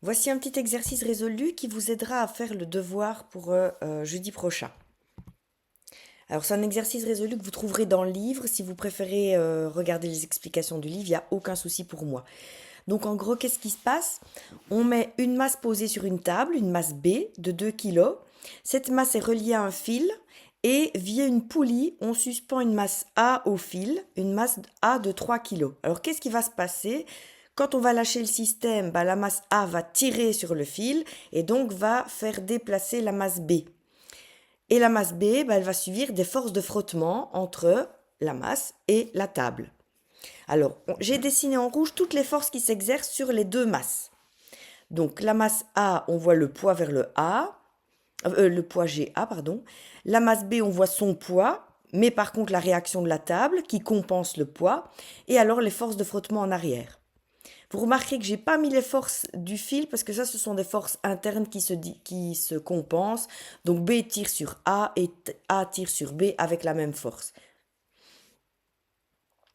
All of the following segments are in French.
Voici un petit exercice résolu qui vous aidera à faire le devoir pour jeudi prochain. Alors c'est un exercice résolu que vous trouverez dans le livre. Si vous préférez regarder les explications du livre, il n'y a aucun souci pour moi. Donc en gros, qu'est-ce qui se passe? On met une masse posée sur une table, une masse B de 2 kg. Cette masse est reliée à un fil et via une poulie, on suspend une masse A au fil, une masse A de 3 kg. Alors qu'est-ce qui va se passer? Quand on va lâcher le système, la masse A va tirer sur le fil et donc va faire déplacer la masse B. Et la masse B, elle va subir des forces de frottement entre la masse et la table. Alors, j'ai dessiné en rouge toutes les forces qui s'exercent sur les deux masses. Donc, la masse A, on voit le poids vers le poids GA, pardon. La masse B, on voit son poids, mais par contre la réaction de la table qui compense le poids. Et alors les forces de frottement en arrière. Vous remarquerez que j'ai pas mis les forces du fil parce que ça, ce sont des forces internes qui se compensent. Donc B tire sur A et A tire sur B avec la même force.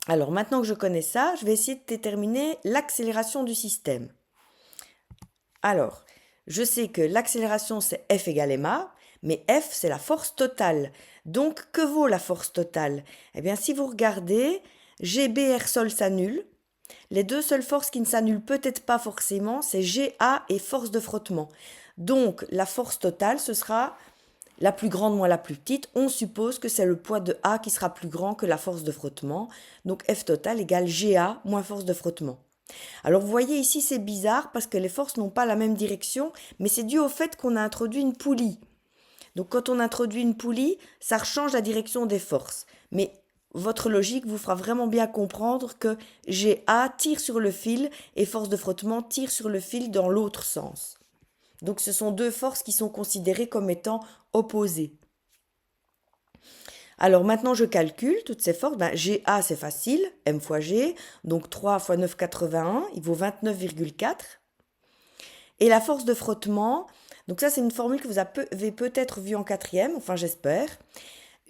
Alors maintenant que je connais ça, je vais essayer de déterminer l'accélération du système. Alors, je sais que l'accélération c'est F égale ma, mais F c'est la force totale. Donc que vaut la force totale? Eh bien si vous regardez, GB R sol s'annule. Les deux seules forces qui ne s'annulent peut-être pas forcément, c'est GA et force de frottement. Donc la force totale, ce sera la plus grande moins la plus petite. On suppose que c'est le poids de A qui sera plus grand que la force de frottement. Donc F total égale GA moins force de frottement. Alors vous voyez ici c'est bizarre parce que les forces n'ont pas la même direction, mais c'est dû au fait qu'on a introduit une poulie. Donc quand on introduit une poulie, ça change la direction des forces. Mais votre logique vous fera vraiment bien comprendre que GA tire sur le fil et force de frottement tire sur le fil dans l'autre sens. Donc ce sont deux forces qui sont considérées comme étant opposées. Alors maintenant je calcule toutes ces forces. GA c'est facile, M fois G, donc 3 fois 9,81, il vaut 29,4. Et la force de frottement, donc ça c'est une formule que vous avez peut-être vue en quatrième, enfin j'espère.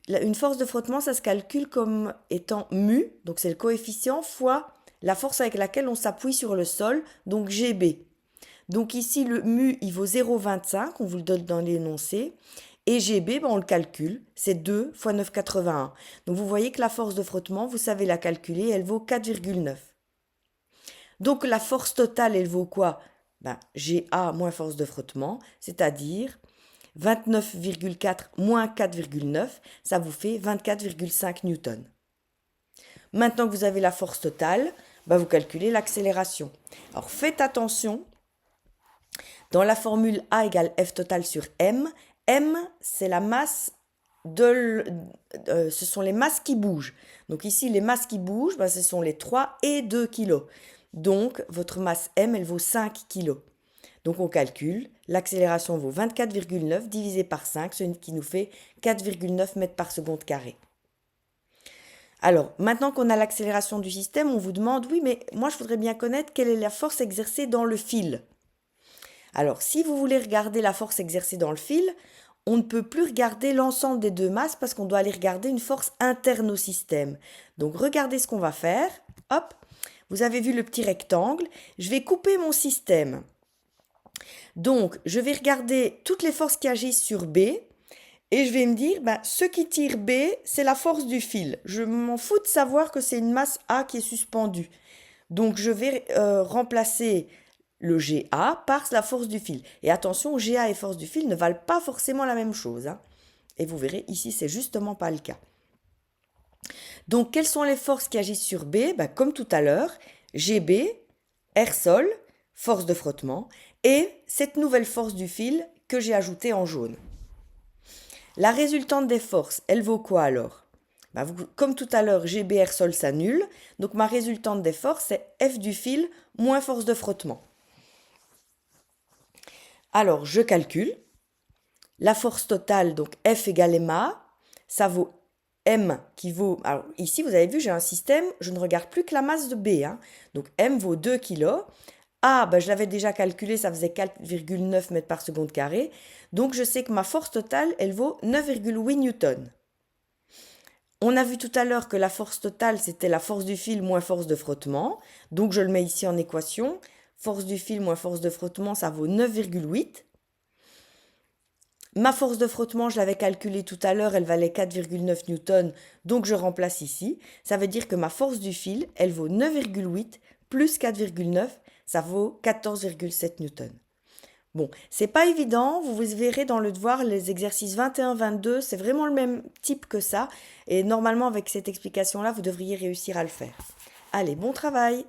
Une force de frottement, ça se calcule comme étant mu, donc c'est le coefficient, fois la force avec laquelle on s'appuie sur le sol, donc GB. Donc ici, le mu, il vaut 0,25, on vous le donne dans l'énoncé. Et GB, on le calcule, c'est 2 fois 9,81. Donc vous voyez que la force de frottement, vous savez la calculer, elle vaut 4,9. Donc la force totale, elle vaut quoi? GA moins force de frottement, c'est-à-dire 29,4 moins 4,9, ça vous fait 24,5 newtons. Maintenant que vous avez la force totale, vous calculez l'accélération. Alors faites attention, dans la formule A égale F total sur M, M c'est la masse ce sont les masses qui bougent. Donc ici, les masses qui bougent, ce sont les 3 et 2 kg. Donc votre masse M, elle vaut 5 kg. Donc on calcule, l'accélération vaut 24,9 divisé par 5, ce qui nous fait 4,9 mètres par seconde carré. Alors, maintenant qu'on a l'accélération du système, on vous demande, oui, mais moi je voudrais bien connaître quelle est la force exercée dans le fil. Alors, si vous voulez regarder la force exercée dans le fil, on ne peut plus regarder l'ensemble des deux masses parce qu'on doit aller regarder une force interne au système. Donc, regardez ce qu'on va faire. Hop, vous avez vu le petit rectangle. Je vais couper mon système. Donc, je vais regarder toutes les forces qui agissent sur B et je vais me dire, ce qui tire B, c'est la force du fil. Je m'en fous de savoir que c'est une masse A qui est suspendue. Donc, je vais remplacer le GA par la force du fil. Et attention, GA et force du fil ne valent pas forcément la même chose, hein. Et vous verrez, ici, c'est justement pas le cas. Donc, quelles sont les forces qui agissent sur B? Comme tout à l'heure, GB, R sol, force de frottement, et cette nouvelle force du fil que j'ai ajoutée en jaune. La résultante des forces, elle vaut quoi alors? Comme tout à l'heure, GB, R sol s'annule, donc ma résultante des forces, c'est F du fil moins force de frottement. Alors, je calcule. La force totale, donc F égale ma, ça vaut M qui vaut... Alors ici, vous avez vu, j'ai un système, je ne regarde plus que la masse de B, hein. Donc M vaut 2 kg. A, je l'avais déjà calculé, ça faisait 4,9 mètres par seconde carré. Donc je sais que ma force totale, elle vaut 9,8 newtons. On a vu tout à l'heure que la force totale, c'était la force du fil moins force de frottement. Donc je le mets ici en équation. force du fil moins force de frottement, ça vaut 9,8. Ma force de frottement, je l'avais calculée tout à l'heure, elle valait 4,9 newtons, donc je remplace ici. Ça veut dire que ma force du fil, elle vaut 9,8 plus 4,9, ça vaut 14,7 newtons. Bon, c'est pas évident, vous verrez dans le devoir les exercices 21-22, c'est vraiment le même type que ça, et normalement avec cette explication-là, vous devriez réussir à le faire. Allez, bon travail!